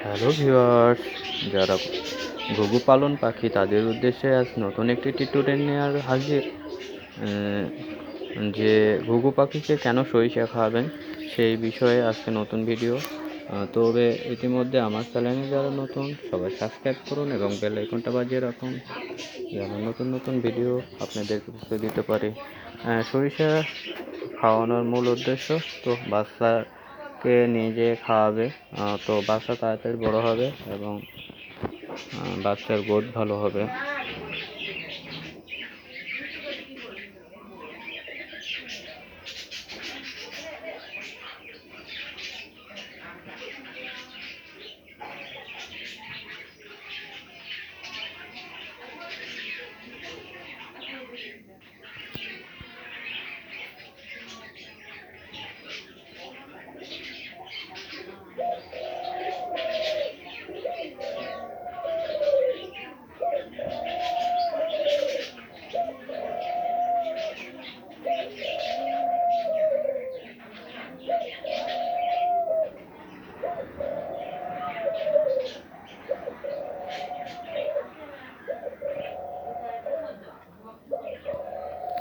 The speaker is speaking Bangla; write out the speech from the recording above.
হ্যালো ভিউয়ার্স, যারা ঘুঘু পালন পাখি তাদের উদ্দেশ্যে আজ নতুন একটি টিউটোরিয়াল নিয়ে হাজির। আহ, যে ঘুঘু পাখিকে কেন সরিষা খাওয়াবেন সেই বিষয়ে আজকে নতুন ভিডিও। তবে ইতিমধ্যে আমার চ্যানেলে যারা নতুন সবাই সাবস্ক্রাইব করুন এবং বেল আইকনটা বাজিয়ে রাখুন, যেন নতুন নতুন ভিডিও আপনাদেরকে পৌঁছে দিতে পারি। সরিষা খাওয়ানোর মূল উদ্দেশ্য তো বাচ্চাকে নিয়ে যেয়ে খাওয়াবে, তো বাচ্চা তাড়াতাড়ি বড় হবে এবং বাচ্চার গ্রোথ ভালো হবে।